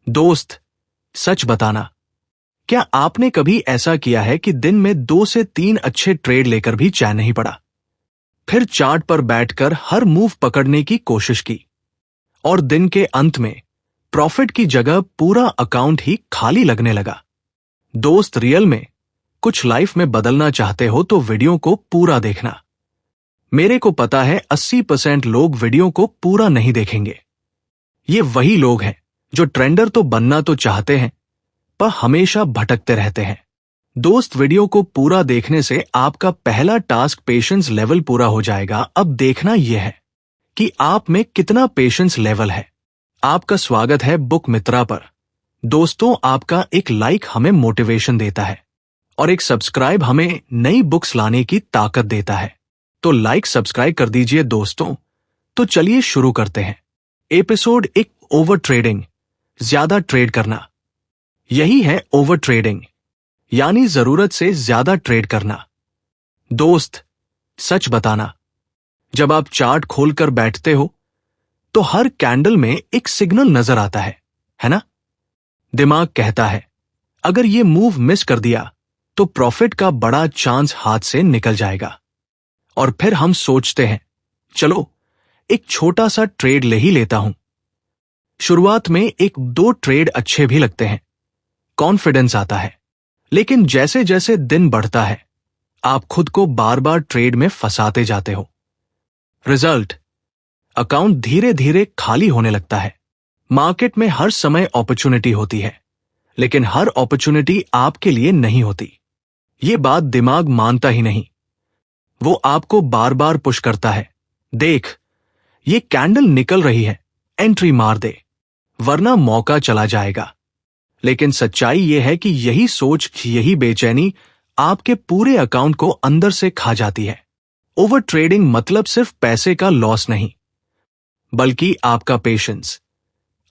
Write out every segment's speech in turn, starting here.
दोस्त, सच बताना, क्या आपने कभी ऐसा किया है कि दिन में 2 से 3 अच्छे ट्रेड लेकर भी चैन नहीं पड़ा? फिर चार्ट पर बैठकर हर मूव पकड़ने की कोशिश की और दिन के अंत में प्रॉफिट की जगह पूरा अकाउंट ही खाली लगने लगा। दोस्त, रियल में कुछ लाइफ में बदलना चाहते हो तो वीडियो को पूरा देखना। मेरे को पता है 80% लोग वीडियो को पूरा नहीं देखेंगे। ये वही लोग हैं जो ट्रेंडर तो बनना तो चाहते हैं पर हमेशा भटकते रहते हैं। दोस्त, वीडियो को पूरा देखने से आपका पहला टास्क पेशेंस लेवल पूरा हो जाएगा। अब देखना यह है कि आप में कितना पेशेंस लेवल है। आपका स्वागत है बुक मित्रा पर। दोस्तों, आपका एक लाइक हमें मोटिवेशन देता है और एक सब्सक्राइब हमें नई बुक्स लाने की ताकत देता है। तो लाइक सब्सक्राइब कर दीजिए दोस्तों। तो चलिए शुरू करते हैं। एपिसोड 1, ओवर ट्रेडिंग, ज्यादा ट्रेड करना। यही है ओवर ट्रेडिंग, यानी जरूरत से ज्यादा ट्रेड करना। दोस्त, सच बताना, जब आप चार्ट खोलकर बैठते हो तो हर कैंडल में एक सिग्नल नजर आता है ना? दिमाग कहता है अगर ये मूव मिस कर दिया तो प्रॉफिट का बड़ा चांस हाथ से निकल जाएगा। और फिर हम सोचते हैं चलो एक छोटा सा ट्रेड ले ही लेता हूं। शुरुआत में 1-2 ट्रेड अच्छे भी लगते हैं, कॉन्फिडेंस आता है, लेकिन जैसे जैसे दिन बढ़ता है आप खुद को बार बार ट्रेड में फंसाते जाते हो। रिजल्ट, अकाउंट धीरे धीरे खाली होने लगता है। मार्केट में हर समय अपॉर्चुनिटी होती है, लेकिन हर अपॉर्चुनिटी आपके लिए नहीं होती। ये बात दिमाग मानता ही नहीं। वो आपको बार बार पुश करता है, देख ये कैंडल निकल रही है, एंट्री मार दे वरना मौका चला जाएगा। लेकिन सच्चाई यह है कि यही सोच, यही बेचैनी आपके पूरे अकाउंट को अंदर से खा जाती है। ओवर ट्रेडिंग मतलब सिर्फ पैसे का लॉस नहीं, बल्कि आपका पेशेंस,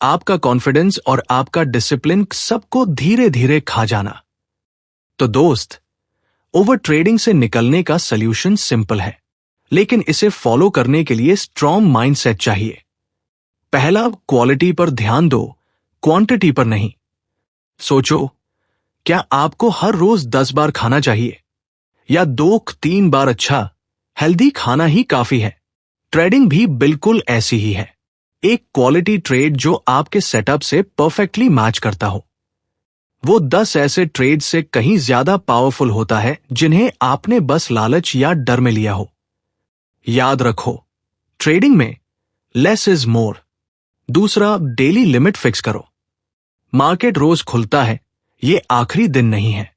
आपका कॉन्फिडेंस और आपका डिसिप्लिन सबको धीरे धीरे खा जाना। तो दोस्त, ओवर ट्रेडिंग से निकलने का सल्यूशन सिंपल है, लेकिन इसे फॉलो करने के लिए स्ट्रॉन्ग माइंडसेट चाहिए। पहला, क्वालिटी पर ध्यान दो, क्वांटिटी पर नहीं। सोचो, क्या आपको हर रोज 10 बार खाना चाहिए या 2-3 बार अच्छा हेल्दी खाना ही काफी है? ट्रेडिंग भी बिल्कुल ऐसी ही है। एक क्वालिटी ट्रेड जो आपके सेटअप से परफेक्टली मैच करता हो, वो 10 ऐसे ट्रेड से कहीं ज्यादा पावरफुल होता है जिन्हें आपने बस लालच या डर में लिया हो। याद रखो, ट्रेडिंग में लेस इज मोर। दूसरा, डेली लिमिट फिक्स करो। मार्केट रोज खुलता है, ये आखिरी दिन नहीं है,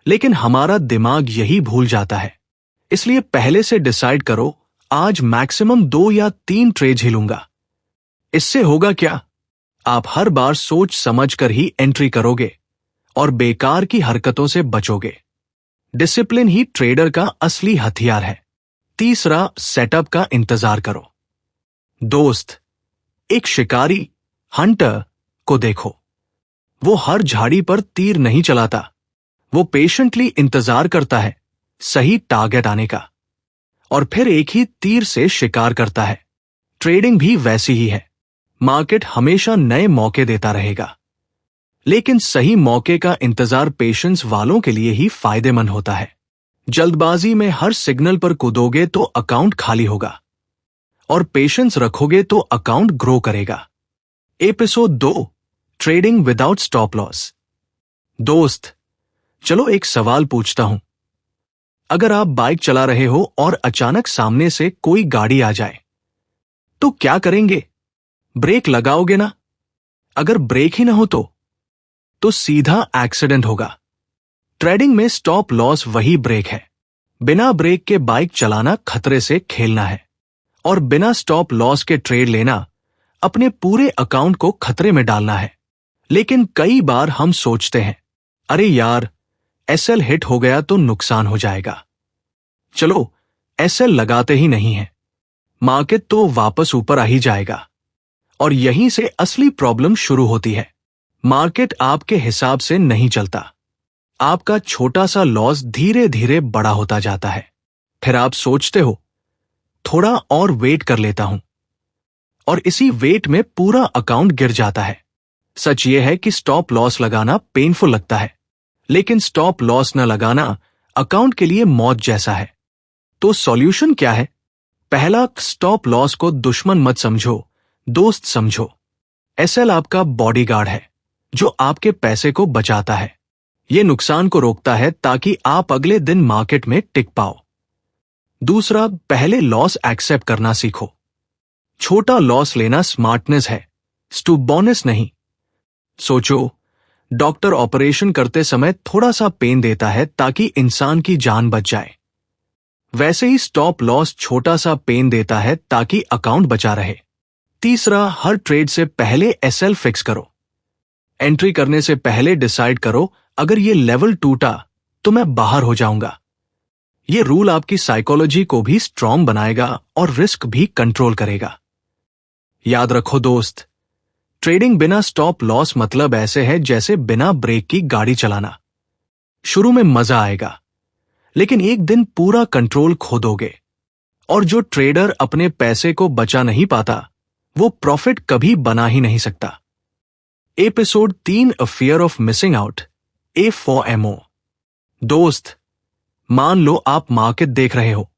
लेकिन हमारा दिमाग यही भूल जाता है। इसलिए पहले से डिसाइड करो, आज मैक्सिमम 2 या 3 ट्रेड ही लूंगा। इससे होगा क्या? आप हर बार सोच समझ कर ही एंट्री करोगे और बेकार की हरकतों से बचोगे। डिसिप्लिन ही ट्रेडर का असली हथियार है। तीसरा, सेटअप का इंतजार करो। दोस्त, एक शिकारी, हंटर को देखो। वो हर झाड़ी पर तीर नहीं चलाता, वो पेशेंटली इंतजार करता है सही टारगेट आने का और फिर एक ही तीर से शिकार करता है। ट्रेडिंग भी वैसी ही है। मार्केट हमेशा नए मौके देता रहेगा, लेकिन सही मौके का इंतजार पेशेंस वालों के लिए ही फायदेमंद होता है। जल्दबाजी में हर सिग्नल पर कूदोगे तो अकाउंट खाली होगा और पेशेंस रखोगे तो अकाउंट ग्रो करेगा। Episode 2, trading without stop loss. दोस्त, चलो एक सवाल पूछता हूं। अगर आप बाइक चला रहे हो और अचानक सामने से कोई गाड़ी आ जाए तो क्या करेंगे? ब्रेक लगाओगे ना? अगर ब्रेक ही ना हो तो सीधा एक्सीडेंट होगा। ट्रेडिंग में स्टॉप लॉस वही ब्रेक है। बिना ब्रेक के बाइक चलाना खतरे से खेलना है और बिना स्टॉप लॉस के ट्रेड लेना अपने पूरे अकाउंट को खतरे में डालना है। लेकिन कई बार हम सोचते हैं, अरे यार, एसएल हिट हो गया तो नुकसान हो जाएगा, चलो एसएल लगाते ही नहीं है, मार्केट तो वापस ऊपर आ ही जाएगा। और यहीं से असली प्रॉब्लम शुरू होती है। मार्केट आपके हिसाब से नहीं चलता। आपका छोटा सा लॉस धीरे धीरे बड़ा होता जाता है। फिर आप सोचते हो थोड़ा और वेट कर लेता हूं, और इसी वेट में पूरा अकाउंट गिर जाता है। सच ये है कि स्टॉप लॉस लगाना पेनफुल लगता है, लेकिन स्टॉप लॉस न लगाना अकाउंट के लिए मौत जैसा है। तो सॉल्यूशन क्या है? पहला, स्टॉप लॉस को दुश्मन मत समझो, दोस्त समझो। एसएल आपका बॉडीगार्ड है जो आपके पैसे को बचाता है। यह नुकसान को रोकता है ताकि आप अगले दिन मार्केट में टिक पाओ। दूसरा, पहले लॉस एक्सेप्ट करना सीखो। छोटा लॉस लेना स्मार्टनेस है, स्टूबॉनेस नहीं। सोचो, डॉक्टर ऑपरेशन करते समय थोड़ा सा पेन देता है ताकि इंसान की जान बच जाए। वैसे ही स्टॉप लॉस छोटा सा पेन देता है ताकि अकाउंट बचा रहे। तीसरा, हर ट्रेड से पहले एसएल फिक्स करो। एंट्री करने से पहले डिसाइड करो, अगर ये लेवल टूटा तो मैं बाहर हो जाऊंगा। ये रूल आपकी साइकोलॉजी को भी स्ट्रांग बनाएगा और रिस्क भी कंट्रोल करेगा। याद रखो दोस्त, ट्रेडिंग बिना स्टॉप लॉस मतलब ऐसे है जैसे बिना ब्रेक की गाड़ी चलाना। शुरू में मजा आएगा, लेकिन एक दिन पूरा कंट्रोल खो दोगे। और जो ट्रेडर अपने पैसे को बचा नहीं पाता, वो प्रॉफिट कभी बना ही नहीं सकता। Episode 3, a fear of missing out, A4MO। दोस्त, मान लो आप मार्केट देख रहे हो।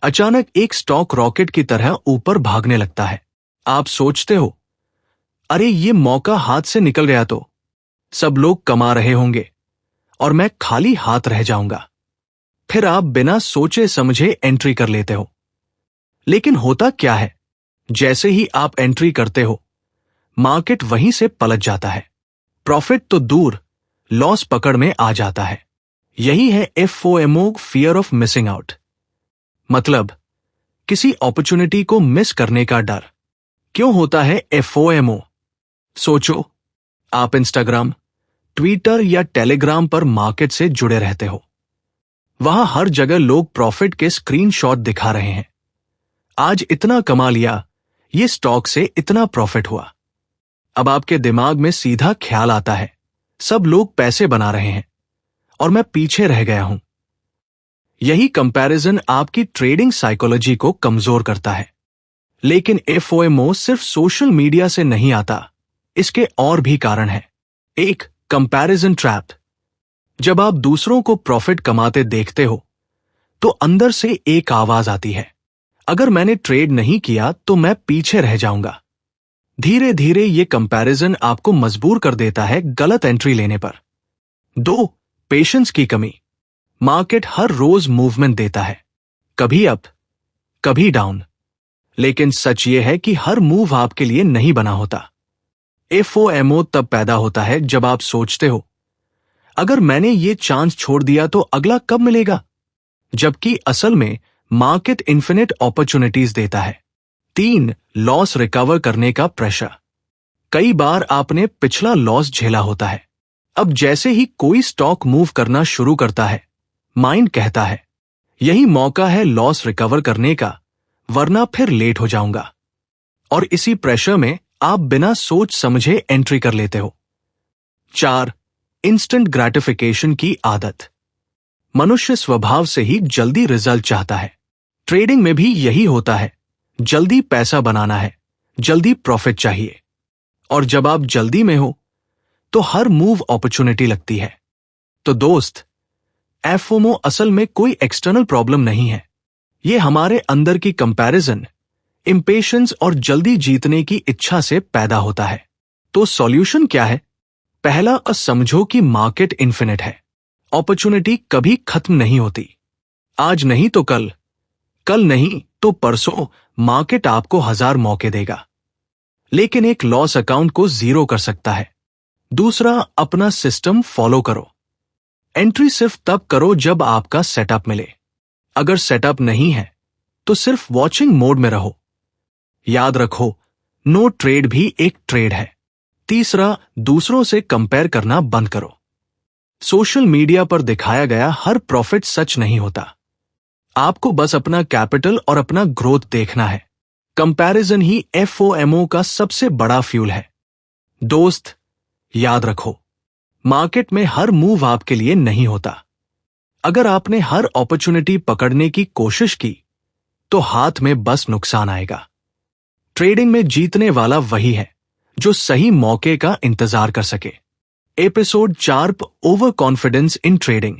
अचानक एक स्टॉक रॉकेट की तरह ऊपर भागने लगता है। आप सोचते हो, अरे ये मौका हाथ से निकल गया तो सब लोग कमा रहे होंगे और मैं खाली हाथ रह जाऊंगा। फिर आप बिना सोचे समझे एंट्री कर लेते हो। लेकिन होता क्या है, जैसे ही आप एंट्री करते हो, मार्केट वहीं से पलट जाता है। प्रॉफिट तो दूर, लॉस पकड़ में आ जाता है। यही है FOMO, fear of missing out. मतलब किसी अपॉर्चुनिटी को मिस करने का डर। क्यों होता है FOMO? सोचो, आप इंस्टाग्राम, ट्विटर या टेलीग्राम पर मार्केट से जुड़े रहते हो। वहां हर जगह लोग प्रॉफिट के स्क्रीनशॉट दिखा रहे हैं। आज इतना कमा लिया, ये स्टॉक से इतना प्रॉफिट हुआ। अब आपके दिमाग में सीधा ख्याल आता है, सब लोग पैसे बना रहे हैं और मैं पीछे रह गया हूं। यही कंपैरिजन आपकी ट्रेडिंग साइकोलॉजी को कमजोर करता है। लेकिन FOMO सिर्फ सोशल मीडिया से नहीं आता, इसके और भी कारण हैं। एक, कंपैरिजन ट्रैप। जब आप दूसरों को प्रॉफिट कमाते देखते हो, तो अंदर से एक आवाज आती है, अगर मैंने ट्रेड नहीं किया तो मैं पीछे रह जाऊंगा। धीरे धीरे ये कंपैरिजन आपको मजबूर कर देता है गलत एंट्री लेने पर। 2, पेशेंस की कमी। मार्केट हर रोज मूवमेंट देता है, कभी अप, कभी डाउन। लेकिन सच ये है कि हर मूव आपके लिए नहीं बना होता। FOMO तब पैदा होता है जब आप सोचते हो, अगर मैंने ये चांस छोड़ दिया तो अगला कब मिलेगा, जबकि असल में मार्केट इन्फिनिट अपॉर्चुनिटीज देता है। 3, लॉस रिकवर करने का प्रेशर। कई बार आपने पिछला लॉस झेला होता है। अब जैसे ही कोई स्टॉक मूव करना शुरू करता है, माइंड कहता है, यही मौका है लॉस रिकवर करने का, वरना फिर लेट हो जाऊंगा। और इसी प्रेशर में आप बिना सोच समझे एंट्री कर लेते हो। 4, इंस्टेंट ग्रेटिफिकेशन की आदत। मनुष्य स्वभाव से ही जल्दी रिजल्ट चाहता है। ट्रेडिंग में भी यही होता है, जल्दी पैसा बनाना है, जल्दी प्रॉफिट चाहिए। और जब आप जल्दी में हो, तो हर मूव अपॉर्चुनिटी लगती है। तो दोस्त, FOMO असल में कोई एक्सटर्नल प्रॉब्लम नहीं है। ये हमारे अंदर की कंपैरिजन, इंपेशेंस और जल्दी जीतने की इच्छा से पैदा होता है। तो सॉल्यूशन क्या है? पहला, समझो कि मार्केट इन्फिनिट है। अपॉर्चुनिटी कभी खत्म नहीं होती। आज नहीं तो कल, कल नहीं तो परसों मार्केट आपको 1000 मौके देगा, लेकिन एक लॉस अकाउंट को जीरो कर सकता है। दूसरा, अपना सिस्टम फॉलो करो। एंट्री सिर्फ तब करो जब आपका सेटअप मिले। अगर सेटअप नहीं है तो सिर्फ वॉचिंग मोड में रहो। याद रखो, नो ट्रेड भी एक ट्रेड है। तीसरा, दूसरों से कंपेयर करना बंद करो। सोशल मीडिया पर दिखाया गया हर प्रॉफिट सच नहीं होता। आपको बस अपना कैपिटल और अपना ग्रोथ देखना है। कंपैरिजन ही FOMO का सबसे बड़ा फ्यूल है। दोस्त, याद रखो, मार्केट में हर मूव आपके लिए नहीं होता। अगर आपने हर अपॉर्चुनिटी पकड़ने की कोशिश की, तो हाथ में बस नुकसान आएगा। ट्रेडिंग में जीतने वाला वही है जो सही मौके का इंतजार कर सके। Episode 4, over confidence in trading.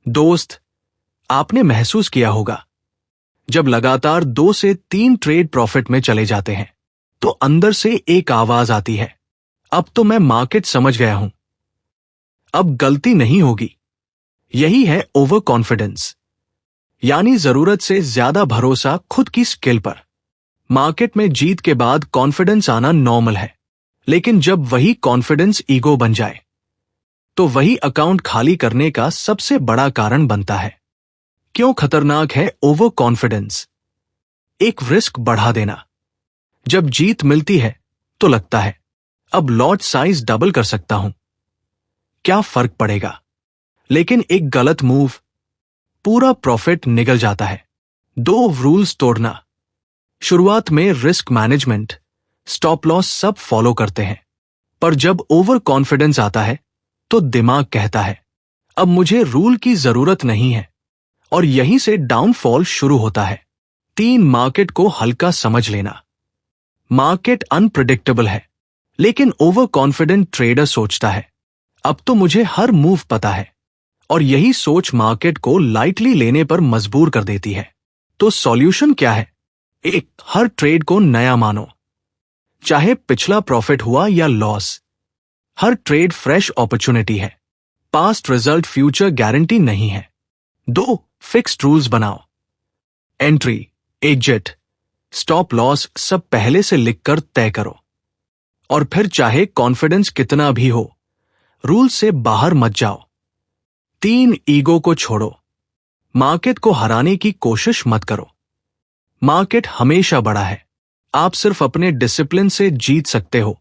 दोस्त, आपने महसूस किया होगा जब लगातार 2 से 3 ट्रेड प्रॉफिट में चले जाते हैं तो अंदर से एक आवाज आती है, अब तो मैं मार्केट समझ गया हूं, अब गलती नहीं होगी। यही है ओवर कॉन्फिडेंस, यानी जरूरत से ज्यादा भरोसा खुद की स्किल पर। मार्केट में जीत के बाद कॉन्फिडेंस आना नॉर्मल है, लेकिन जब वही कॉन्फिडेंस ईगो बन जाए तो वही अकाउंट खाली करने का सबसे बड़ा कारण बनता है। क्यों खतरनाक है ओवर कॉन्फिडेंस? एक रिस्क बढ़ा देना। जब जीत मिलती है तो लगता है अब लॉट साइज डबल कर सकता हूं, क्या फर्क पड़ेगा? लेकिन एक गलत मूव, पूरा प्रॉफिट निगल जाता है। 2 रूल्स तोड़ना। शुरुआत में रिस्क मैनेजमेंट, स्टॉप लॉस सब फॉलो करते हैं, पर जब ओवर कॉन्फिडेंस आता है तो दिमाग कहता है अब मुझे रूल की जरूरत नहीं है, और यहीं से डाउनफॉल शुरू होता है। 3, मार्केट को हल्का समझ लेना। मार्केट अनप्रेडिक्टेबल है, लेकिन ओवर कॉन्फिडेंट ट्रेडर सोचता है अब तो मुझे हर मूव पता है, और यही सोच मार्केट को लाइटली लेने पर मजबूर कर देती है। तो सॉल्यूशन क्या है? 1, हर ट्रेड को नया मानो, चाहे पिछला प्रॉफिट हुआ या लॉस। हर ट्रेड फ्रेश अपॉर्चुनिटी है, पास्ट रिजल्ट फ्यूचर गारंटी नहीं है। 2, फिक्स्ड रूल्स बनाओ। एंट्री, एग्जिट, स्टॉप लॉस सब पहले से लिखकर तय करो, और फिर चाहे कॉन्फिडेंस कितना भी हो, रूल से बाहर मत जाओ। 3, ईगो को छोड़ो। मार्केट को हराने की कोशिश मत करो। मार्केट हमेशा बड़ा है, आप सिर्फ अपने डिसिप्लिन से जीत सकते हो,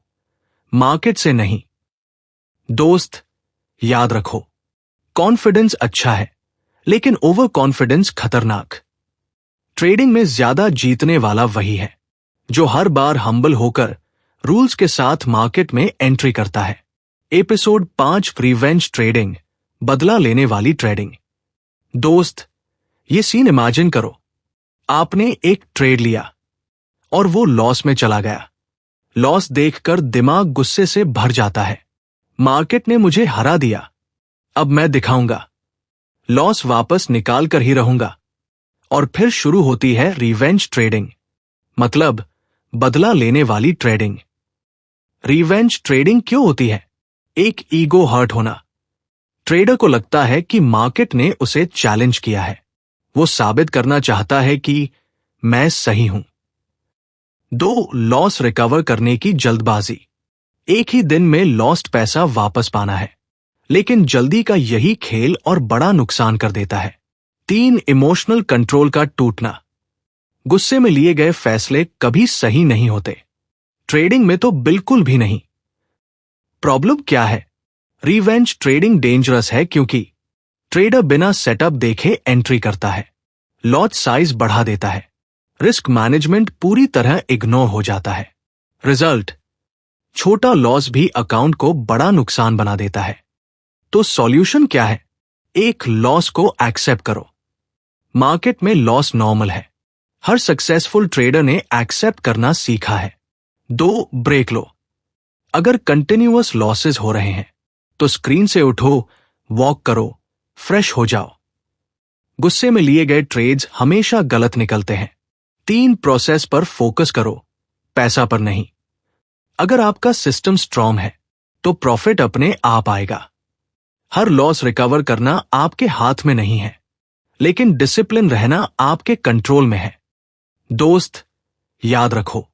मार्केट से नहीं। दोस्त, याद रखो, कॉन्फिडेंस अच्छा है, लेकिन ओवर कॉन्फिडेंस खतरनाक। ट्रेडिंग में ज्यादा जीतने वाला वही है जो हर बार हम्बल होकर रूल्स के साथ मार्केट में एंट्री करता है। एपिसोड 5, रिवेंज ट्रेडिंग, बदला लेने वाली ट्रेडिंग। दोस्त, ये सीन इमेजिन करो, आपने एक ट्रेड लिया और वो लॉस में चला गया। लॉस देखकर दिमाग गुस्से से भर जाता है, मार्केट ने मुझे हरा दिया, अब मैं दिखाऊंगा, लॉस वापस निकाल कर ही रहूंगा। और फिर शुरू होती है रिवेंज ट्रेडिंग, मतलब बदला लेने वाली ट्रेडिंग। रिवेंज ट्रेडिंग क्यों होती है? एक ईगो हर्ट होना। ट्रेडर को लगता है कि मार्केट ने उसे चैलेंज किया है, वो साबित करना चाहता है कि मैं सही हूं। 2, लॉस रिकवर करने की जल्दबाजी। एक ही दिन में लॉस्ट पैसा वापस पाना है, लेकिन जल्दी का यही खेल और बड़ा नुकसान कर देता है। 3, इमोशनल कंट्रोल का टूटना। गुस्से में लिए गए फैसले कभी सही नहीं होते, ट्रेडिंग में तो बिल्कुल भी नहीं। प्रॉब्लम क्या है? रिवेंज ट्रेडिंग डेंजरस है क्योंकि ट्रेडर बिना सेटअप देखे एंट्री करता है, लॉट साइज बढ़ा देता है, रिस्क मैनेजमेंट पूरी तरह इग्नोर हो जाता है। रिजल्ट, छोटा लॉस भी अकाउंट को बड़ा नुकसान बना देता है। तो सॉल्यूशन क्या है? 1, लॉस को एक्सेप्ट करो। मार्केट में लॉस नॉर्मल है, हर सक्सेसफुल ट्रेडर ने एक्सेप्ट करना सीखा है। 2, ब्रेक लो। अगर कंटिन्यूअस लॉसेस हो रहे हैं तो स्क्रीन से उठो, वॉक करो, फ्रेश हो जाओ। गुस्से में लिए गए ट्रेड्स हमेशा गलत निकलते हैं। 3, प्रोसेस पर फोकस करो, पैसा पर नहीं। अगर आपका सिस्टम स्ट्रांग है तो प्रॉफिट अपने आप आएगा। हर लॉस रिकवर करना आपके हाथ में नहीं है, लेकिन डिसिप्लिन रहना आपके कंट्रोल में है। दोस्त, याद रखो,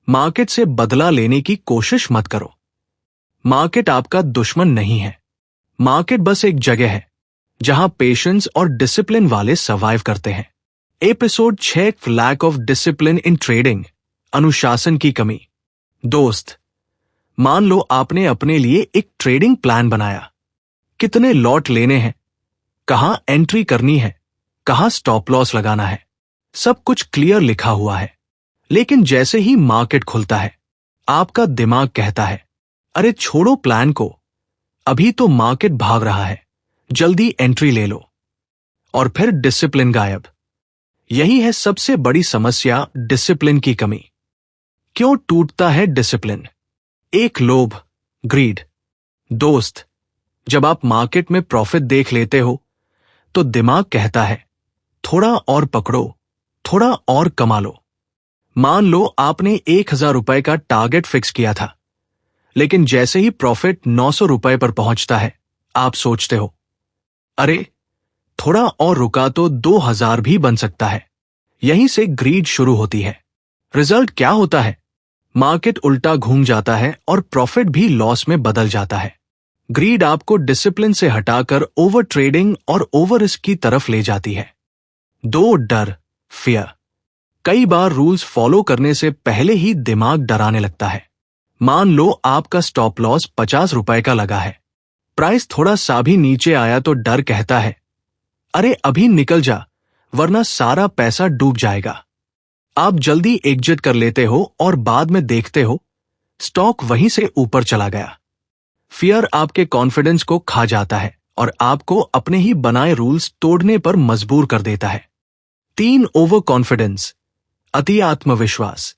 मार्केट से बदला लेने की कोशिश मत करो। मार्केट आपका दुश्मन नहीं है, मार्केट बस एक जगह है जहां पेशेंस और डिसिप्लिन वाले सर्वाइव करते हैं। Episode 6, lack of discipline in trading, अनुशासन की कमी। दोस्त, मान लो आपने अपने लिए एक ट्रेडिंग प्लान बनाया, कितने लॉट लेने हैं, कहां एंट्री करनी है, कहां स्टॉप लॉस लगाना है, सब कुछ क्लियर लिखा हुआ है। लेकिन जैसे ही मार्केट खुलता है, आपका दिमाग कहता है अरे छोड़ो प्लान को, अभी तो मार्केट भाग रहा है, जल्दी एंट्री ले लो। और फिर डिसिप्लिन गायब। यही है सबसे बड़ी समस्या, डिसिप्लिन की कमी। क्यों टूटता है डिसिप्लिन? एक, लोभ, ग्रीड। दोस्त, जब आप मार्केट में प्रॉफिट देख लेते हो तो दिमाग कहता है थोड़ा और पकड़ो, थोड़ा और कमा लो। मान लो आपने 1,000 रुपए का टारगेट फिक्स किया था, लेकिन जैसे ही प्रॉफिट 900 रुपए पर पहुंचता है, आप सोचते हो अरे थोड़ा और रुका तो 2,000 भी बन सकता है। यहीं से ग्रीड शुरू होती है। रिजल्ट क्या होता है? मार्केट उल्टा घूम जाता है और प्रॉफिट भी लॉस में बदल जाता है। ग्रीड आपको डिसिप्लिन से हटाकर ओवर ट्रेडिंग और ओवर रिस्क की तरफ ले जाती है। 2, डर, फियर। कई बार रूल्स फॉलो करने से पहले ही दिमाग डराने लगता है। मान लो आपका स्टॉप लॉस 50 रुपए का लगा है। प्राइस थोड़ा सा भी नीचे आया तो डर कहता है अरे अभी निकल जा, वरना सारा पैसा डूब जाएगा। आप जल्दी एग्जिट कर लेते हो और बाद में देखते हो स्टॉक वहीं से ऊपर चला गया। फियर आपके कॉन्फिडेंस को खा जाता है और आपको अपने ही बनाए रूल्स तोड़ने पर मजबूर कर देता है। 3, ओवर कॉन्फिडेंस, अति आत्मविश्वास।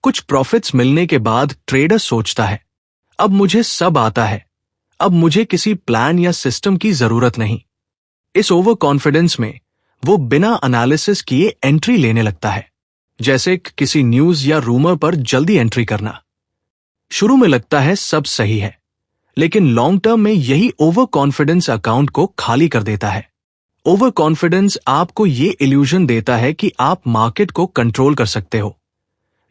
कुछ प्रॉफिट्स मिलने के बाद ट्रेडर सोचता है अब मुझे सब आता है, अब मुझे किसी प्लान या सिस्टम की जरूरत नहीं। इस ओवर कॉन्फिडेंस में वो बिना एनालिसिस किए एंट्री लेने लगता है, जैसे किसी न्यूज या रूमर पर जल्दी एंट्री करना। शुरू में लगता है सब सही है, लेकिन लॉन्ग टर्म में यही ओवर कॉन्फिडेंस अकाउंट को खाली कर देता है। ओवर कॉन्फिडेंस आपको ये इल्यूजन देता है कि आप मार्केट को कंट्रोल कर सकते हो,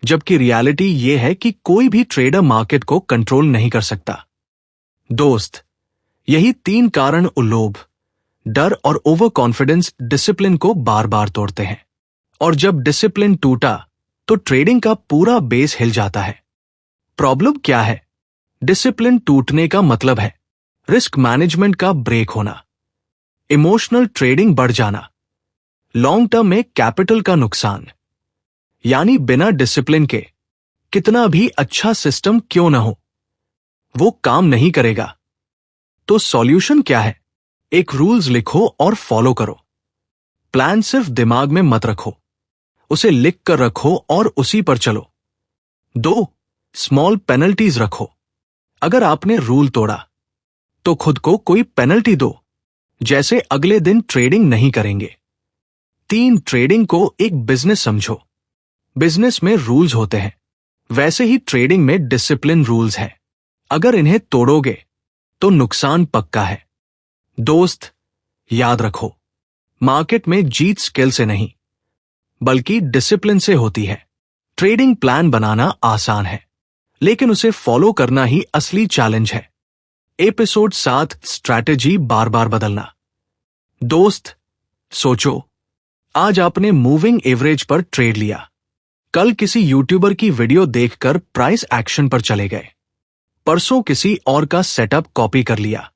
जबकि रियलिटी ये है कि कोई भी ट्रेडर मार्केट को कंट्रोल नहीं कर सकता। दोस्त, यही 3 कारण लोभ, डर और ओवर कॉन्फिडेंस डिसिप्लिन को बार बार तोड़ते हैं। और जब डिसिप्लिन टूटा तो ट्रेडिंग का पूरा बेस हिल जाता है। प्रॉब्लम क्या है? डिसिप्लिन टूटने का मतलब है रिस्क मैनेजमेंट का ब्रेक होना, इमोशनल ट्रेडिंग बढ़ जाना, लॉन्ग टर्म में कैपिटल का नुकसान। यानी बिना डिसिप्लिन के कितना भी अच्छा सिस्टम क्यों ना हो, वो काम नहीं करेगा। तो सॉल्यूशन क्या है? एक रूल्स लिखो और फॉलो करो। प्लान सिर्फ दिमाग में मत रखो, उसे लिख कर रखो और उसी पर चलो। 2, स्मॉल पेनल्टीज रखो। अगर आपने रूल तोड़ा तो खुद को कोई पेनल्टी दो, जैसे अगले दिन ट्रेडिंग नहीं करेंगे। 3, ट्रेडिंग को एक बिजनेस समझो। बिजनेस में रूल्स होते हैं, वैसे ही ट्रेडिंग में डिसिप्लिन रूल्स है। अगर इन्हें तोड़ोगे तो नुकसान पक्का है। दोस्त, याद रखो, मार्केट में जीत स्किल से नहीं बल्कि डिसिप्लिन से होती है। ट्रेडिंग प्लान बनाना आसान है, लेकिन उसे फॉलो करना ही असली चैलेंज है। एपिसोड 7, स्ट्रैटेजी बार बार बदलना। दोस्त, सोचो, आज आपने मूविंग एवरेज पर ट्रेड लिया, कल किसी यूट्यूबर की वीडियो देखकर प्राइस एक्शन पर चले गए, परसों किसी और का सेटअप कॉपी कर लिया,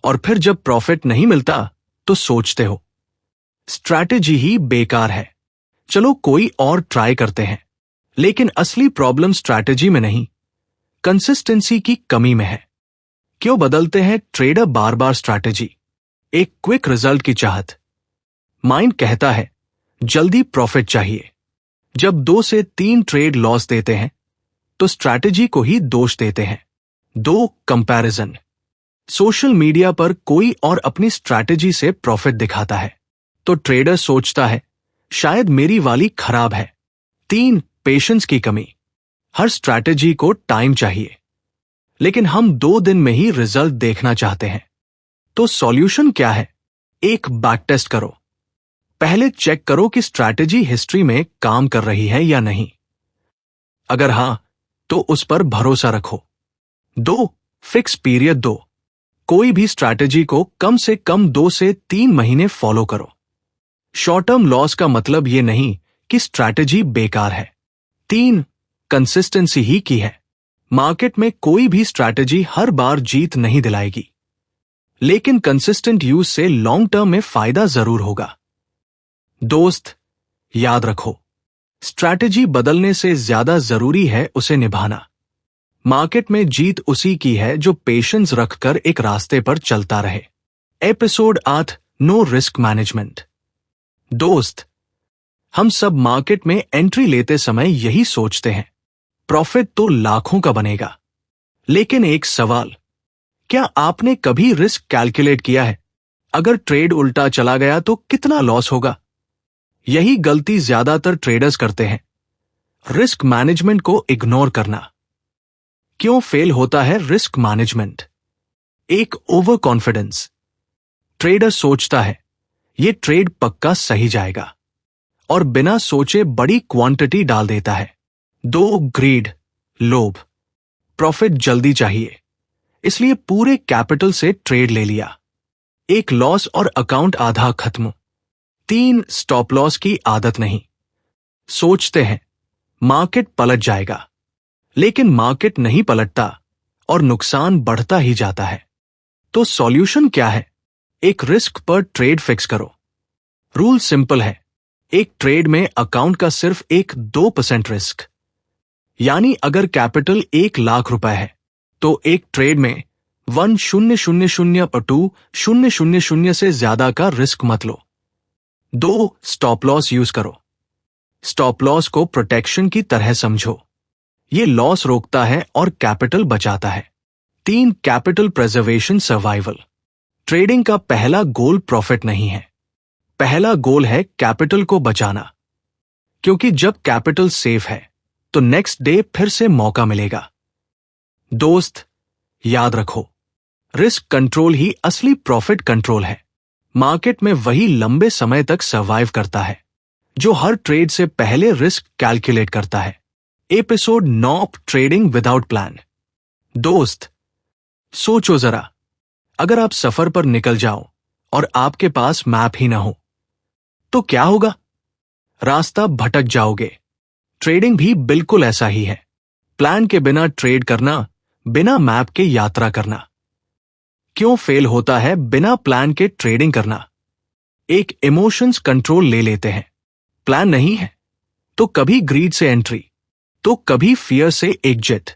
और फिर जब प्रॉफिट नहीं मिलता तो सोचते हो स्ट्रैटेजी ही बेकार है, चलो कोई और ट्राई करते हैं। लेकिन असली प्रॉब्लम स्ट्रैटेजी में नहीं, कंसिस्टेंसी की कमी में है। क्यों बदलते हैं ट्रेडर बार बार स्ट्रैटेजी? एक क्विक रिजल्ट की चाहत। माइंड कहता है जल्दी प्रॉफिट चाहिए। जब 2 से 3 ट्रेड लॉस देते हैं तो स्ट्रैटेजी को ही दोष देते हैं। 2, कंपैरिजन। सोशल मीडिया पर कोई और अपनी स्ट्रैटेजी से प्रॉफिट दिखाता है तो ट्रेडर सोचता है शायद मेरी वाली खराब है। 3, पेशेंस की कमी। हर स्ट्रैटेजी को टाइम चाहिए, लेकिन हम 2 दिन में ही रिजल्ट देखना चाहते हैं। तो सॉल्यूशन क्या है? एक, बैक टेस्ट करो। पहले चेक करो कि स्ट्रैटेजी हिस्ट्री में काम कर रही है या नहीं। अगर हां तो उस पर भरोसा रखो। 2, फिक्स पीरियड दो। कोई भी स्ट्रैटेजी को कम से कम 2 से 3 महीने फॉलो करो। शॉर्ट टर्म लॉस का मतलब यह नहीं कि स्ट्रैटेजी बेकार है। 3, कंसिस्टेंसी ही की है। मार्केट में कोई भी स्ट्रैटेजी हर बार जीत नहीं दिलाएगी, लेकिन कंसिस्टेंट यूज से लॉन्ग टर्म में फायदा जरूर होगा। दोस्त, याद रखो, स्ट्रैटेजी बदलने से ज्यादा जरूरी है उसे निभाना। मार्केट में जीत उसी की है जो पेशेंस रखकर एक रास्ते पर चलता रहे। Episode 8, no risk management. दोस्त, हम सब मार्केट में एंट्री लेते समय यही सोचते हैं प्रॉफिट तो लाखों का बनेगा। लेकिन एक सवाल, क्या आपने कभी रिस्क कैलकुलेट किया है? अगर ट्रेड उल्टा चला गया तो कितना लॉस होगा? यही गलती ज्यादातर ट्रेडर्स करते हैं, रिस्क मैनेजमेंट को इग्नोर करना। क्यों फेल होता है रिस्क मैनेजमेंट? एक ओवर कॉन्फिडेंस। ट्रेडर सोचता है ये ट्रेड पक्का सही जाएगा और बिना सोचे बड़ी क्वांटिटी डाल देता है। 2 ग्रीड, लोभ। प्रॉफिट जल्दी चाहिए, इसलिए पूरे कैपिटल से ट्रेड ले लिया। एक लॉस और अकाउंट आधा खत्म। 3 स्टॉप लॉस की आदत नहीं। सोचते हैं मार्केट पलट जाएगा, लेकिन मार्केट नहीं पलटता और नुकसान बढ़ता ही जाता है। तो सॉल्यूशन क्या है? एक रिस्क पर ट्रेड फिक्स करो। रूल सिंपल है, एक ट्रेड में अकाउंट का सिर्फ 2% रिस्क। यानी अगर कैपिटल 1 लाख रुपए है तो एक ट्रेड में 1,000/2,000 से ज्यादा का रिस्क मत लो। 2 स्टॉप लॉस यूज करो। स्टॉप लॉस को प्रोटेक्शन की तरह समझो, ये लॉस रोकता है और कैपिटल बचाता है। 3 कैपिटल प्रिजर्वेशन सर्वाइवल। ट्रेडिंग का पहला गोल प्रॉफिट नहीं है, पहला गोल है कैपिटल को बचाना। क्योंकि जब कैपिटल सेफ है तो नेक्स्ट डे फिर से मौका मिलेगा। दोस्त, याद रखो, रिस्क कंट्रोल ही असली प्रॉफिट कंट्रोल है। मार्केट में वही लंबे समय तक सर्वाइव करता है जो हर ट्रेड से पहले रिस्क कैलकुलेट करता है। Episode 9, trading without plan. दोस्त, सोचो जरा, अगर आप सफर पर निकल जाओ और आपके पास मैप ही ना हो तो क्या होगा? रास्ता भटक जाओगे। ट्रेडिंग भी बिल्कुल ऐसा ही है। प्लान के बिना ट्रेड करना, बिना मैप के यात्रा करना। क्यों फेल होता है बिना प्लान के ट्रेडिंग करना? एक इमोशंस कंट्रोल ले लेते हैं। प्लान नहीं है तो कभी ग्रीड से एंट्री, तो कभी फियर से एग्जिट।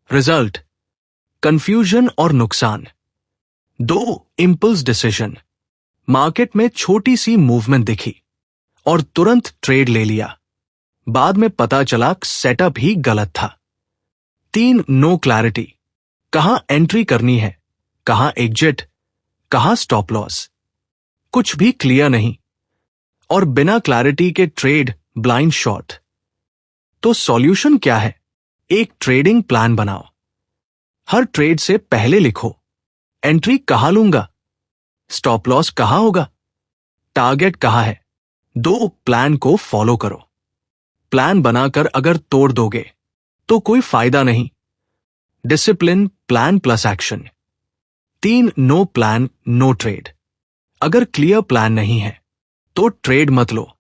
रिजल्ट, कंफ्यूजन और नुकसान। 2 इंपल्स डिसीजन। मार्केट में छोटी सी मूवमेंट दिखी और तुरंत ट्रेड ले लिया, बाद में पता चला सेटअप ही गलत था। 3 नो क्लैरिटी। कहां एंट्री करनी है, कहां एग्जिट, कहां स्टॉप लॉस, कुछ भी क्लियर नहीं। और बिना क्लैरिटी के ट्रेड ब्लाइंड शॉट। तो सॉल्यूशन क्या है? एक ट्रेडिंग प्लान बनाओ। हर ट्रेड से पहले लिखो, एंट्री कहां लूंगा, स्टॉप लॉस कहां होगा, टारगेट कहां है। 2 प्लान को फॉलो करो। प्लान बनाकर अगर तोड़ दोगे तो कोई फायदा नहीं। Discipline, plan plus action. 3 no plan no trade. अगर क्लियर प्लान नहीं है तो ट्रेड मत लो।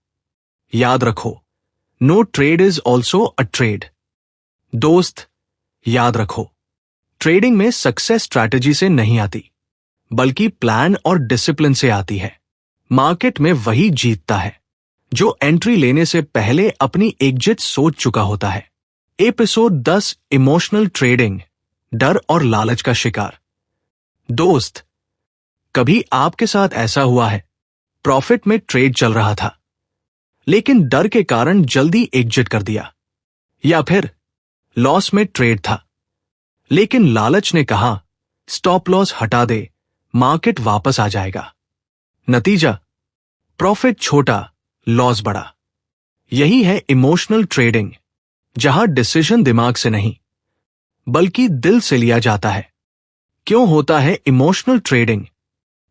याद रखो, no trade is also a trade. दोस्त, याद रखो, ट्रेडिंग में सक्सेस स्ट्रैटेजी से नहीं आती, बल्कि प्लान और डिसिप्लिन से आती है। मार्केट में वही जीतता है जो एंट्री लेने से पहले अपनी एग्जिट सोच चुका होता है। एपिसोड 10, इमोशनल ट्रेडिंग, डर और लालच का शिकार। दोस्त, कभी आपके साथ ऐसा हुआ है, प्रॉफिट में ट्रेड चल रहा था लेकिन डर के कारण जल्दी एग्जिट कर दिया, या फिर लॉस में ट्रेड था लेकिन लालच ने कहा स्टॉप लॉस हटा दे, मार्केट वापस आ जाएगा। नतीजा, प्रॉफिट छोटा, लॉस बड़ा। यही है इमोशनल ट्रेडिंग, जहां डिसीजन दिमाग से नहीं बल्कि दिल से लिया जाता है। क्यों होता है इमोशनल ट्रेडिंग?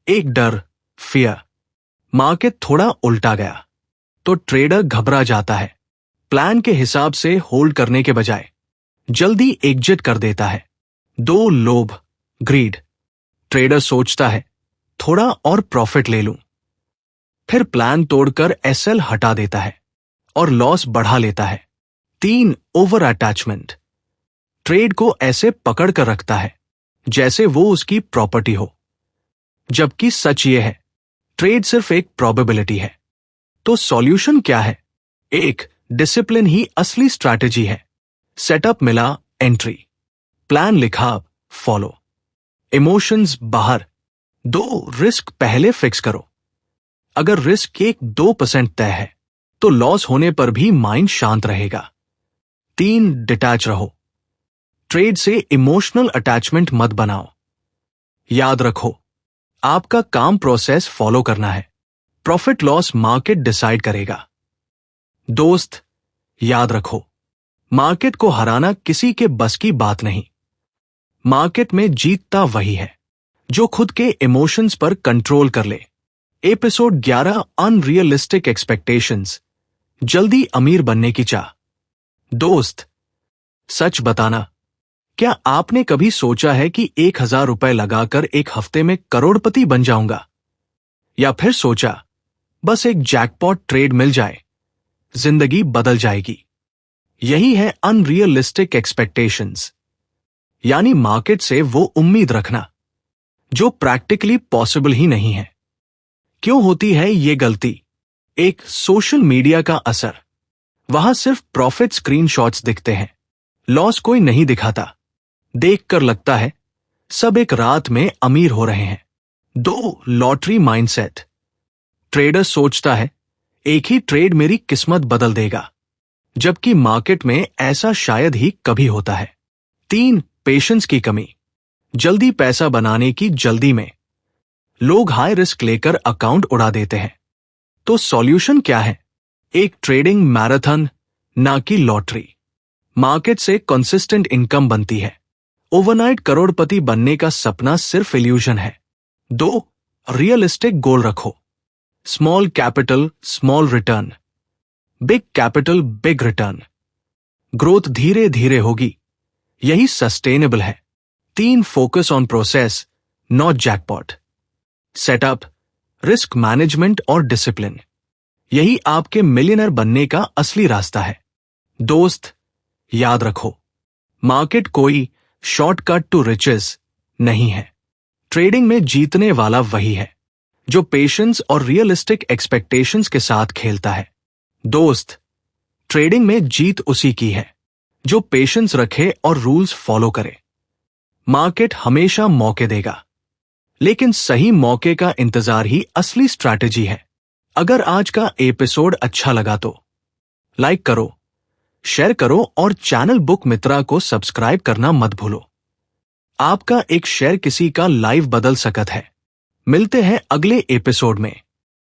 एक डर, फियर। मार्केट थोड़ा उल्टा गया तो ट्रेडर घबरा जाता है, प्लान के हिसाब से होल्ड करने के बजाय जल्दी एग्जिट कर देता है। 2 लोभ, ग्रीड। ट्रेडर सोचता है थोड़ा और प्रॉफिट ले लूं, फिर प्लान तोड़कर एसएल हटा देता है और लॉस बढ़ा लेता है। 3 ओवर अटैचमेंट। ट्रेड को ऐसे पकड़ कर रखता है जैसे वो उसकी प्रॉपर्टी हो, जबकि सच ये है ट्रेड सिर्फ एक प्रोबेबिलिटी है। तो सॉल्यूशन क्या है? 1 डिसिप्लिन ही असली स्ट्रैटेजी है। सेटअप मिला, एंट्री। प्लान लिखा, फॉलो। इमोशंस बाहर। 2 रिस्क पहले फिक्स करो। अगर रिस्क 2% तय है तो लॉस होने पर भी माइंड शांत रहेगा। 3 डिटैच रहो। ट्रेड से इमोशनल अटैचमेंट मत बनाओ। याद रखो, आपका काम प्रोसेस फॉलो करना है। प्रॉफिट लॉस मार्केट डिसाइड करेगा। दोस्त, याद रखो, मार्केट को हराना किसी के बस की बात नहीं। मार्केट में जीतता वही है जो खुद के इमोशंस पर कंट्रोल कर ले। एपिसोड 11, अनरियलिस्टिक एक्सपेक्टेशंस, जल्दी अमीर बनने की चाह। दोस्त, सच बताना, क्या आपने कभी सोचा है कि 1000 रुपए लगाकर एक हफ्ते में करोड़पति बन जाऊंगा? या फिर सोचा, बस एक जैकपॉट ट्रेड मिल जाए, जिंदगी बदल जाएगी? यही है अनरियलिस्टिक एक्सपेक्टेशंस, यानी मार्केट से वो उम्मीद रखना जो प्रैक्टिकली पॉसिबल ही नहीं है। क्यों होती है ये गलती? एक, सोशल मीडिया का असर। वहां सिर्फ प्रॉफिट स्क्रीनशॉट्स दिखते हैं, लॉस कोई नहीं दिखाता। देखकर लगता है सब एक रात में अमीर हो रहे हैं। 2, लॉटरी माइंडसेट। ट्रेडर सोचता है एक ही ट्रेड मेरी किस्मत बदल देगा, जबकि मार्केट में ऐसा शायद ही कभी होता है। 3, पेशेंस की कमी। जल्दी पैसा बनाने की जल्दी में लोग हाई रिस्क लेकर अकाउंट उड़ा देते हैं। तो सॉल्यूशन क्या है? एक ट्रेडिंग मैराथन, ना कि लॉटरी। मार्केट से कंसिस्टेंट इनकम बनती है। ओवरनाइट करोड़पति बनने का सपना सिर्फ इल्यूजन है। 2, रियलिस्टिक गोल रखो। Small capital small return, big capital big return. Growth धीरे धीरे होगी, यही सस्टेनेबल है। 3, focus on process, not jackpot. Setup, risk management और डिसिप्लिन, यही आपके मिलियनर बनने का असली रास्ता है। दोस्त, याद रखो, मार्केट कोई शॉर्टकट टू रिचेस नहीं है। ट्रेडिंग में जीतने वाला वही है जो पेशेंस और रियलिस्टिक एक्सपेक्टेशंस के साथ खेलता है। दोस्त, ट्रेडिंग में जीत उसी की है जो पेशेंस रखे और रूल्स फॉलो करे। मार्केट हमेशा मौके देगा, लेकिन सही मौके का इंतजार ही असली स्ट्रैटेजी है। अगर आज का एपिसोड अच्छा लगा तो लाइक करो, शेयर करो और चैनल बुक मित्रा को सब्सक्राइब करना मत भूलो। आपका एक शेयर किसी का लाइफ बदल सकता है। मिलते हैं अगले एपिसोड में।